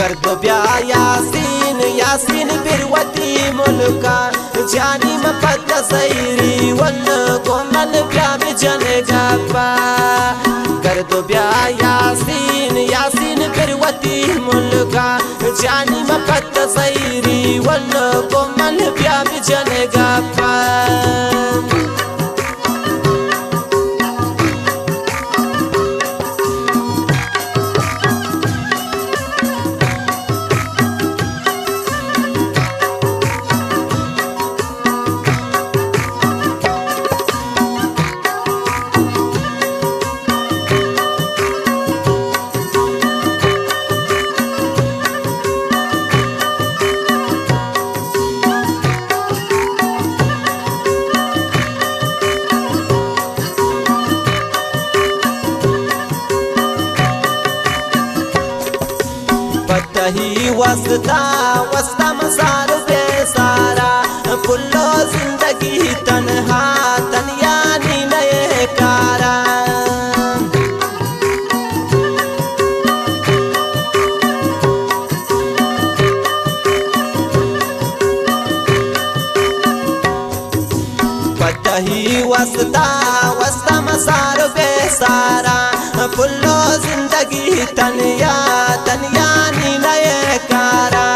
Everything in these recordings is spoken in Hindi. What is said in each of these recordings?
कर दो ब्या यासीन यासीन बिरवती मुल्का जानी मफत सैरी वल कोमल ब्या बिजन गप्पा कर दो ब्या यासीन यासीन बिरवती मुल्का जानी मफत सैरी वल कोमल ब्या बिजन गप्पा ही वस्ता वस्ता मसार बेसारा पुल्लो जिंदगी तन्हा तनयानी नए कारा ही वस्ता वस्ता मसार बेसारा पुल्लो जिंदगी तनया तनयानी नए कारा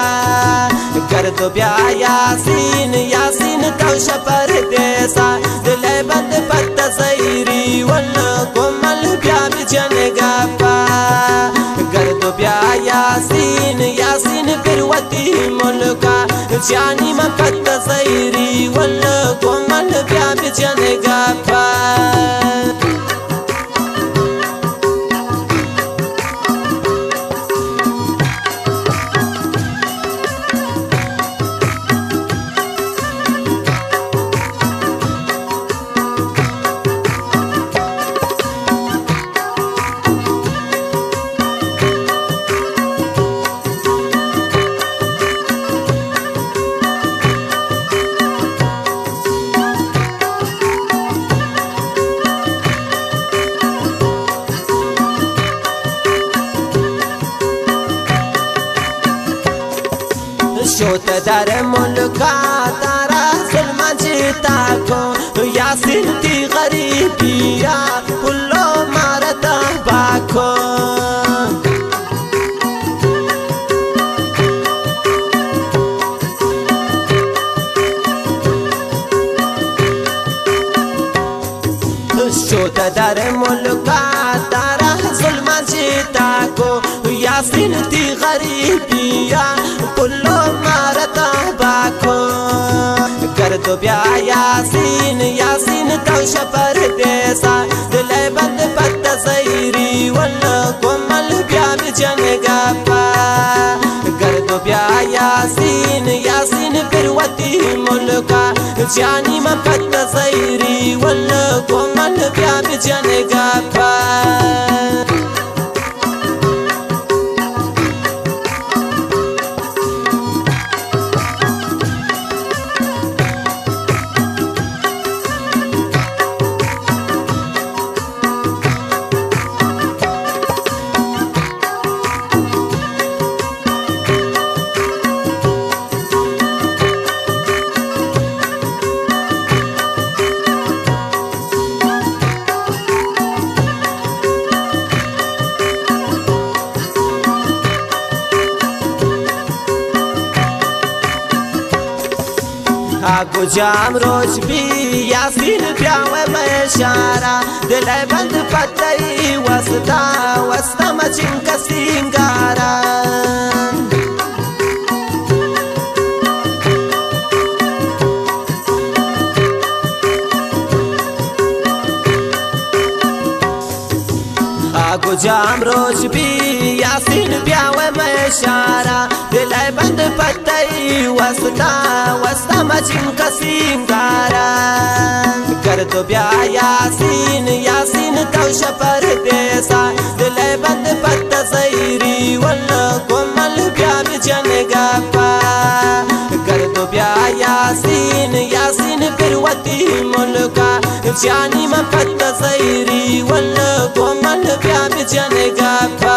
कर दो ब्या यासीन यासीन तौश परदेसा दिले बंद पत्त सैरी वल कोमल ब्या बिजन गप्पा कर दो ब्या यासीन यासीन बिरवती मुल्का जानी मफत सैरी वल कोमल ब्या बिजन गप्पा शोत दर मुल्का तारा जुल्म जीता को यासीन ती गरीबिया पुल्लो मारता बाको शोत दर मुल्का तारा जुल्म जीता को यासीन ती गरीबिया पुल्लो मारता बाको कर दो ब्या यासीन यासीन तौश परदेसा दिले बंद पत्त सैरी वल कोमल ब्या बिजन गप्पा कर दो ब्या यासीन यासीन बिरवती मुल्का जानी मफत सैरी वल कोमल ब्या बिजन गप्पा आगो जाम रोज भी यासीन ब्यावे में शारा दिले बंद पत्तई वस्ता वस्ता मचिन का सिंगारा आगो जाम रोज भी यासीन ब्यावे में शारा दिले बंद पत्तई वस्ता वस्ता मचिन का सिंगारा कर दो ब्या यासीन यासीन तौश परदेसा दिले बंद पत्त सैरी वल कोमल ब्या बिजन गप्पा कर दो ब्या यासीन यासीन बिरवती मुल्का जानी मफत सैरी वल कोमल ब्या बिजन गप्पा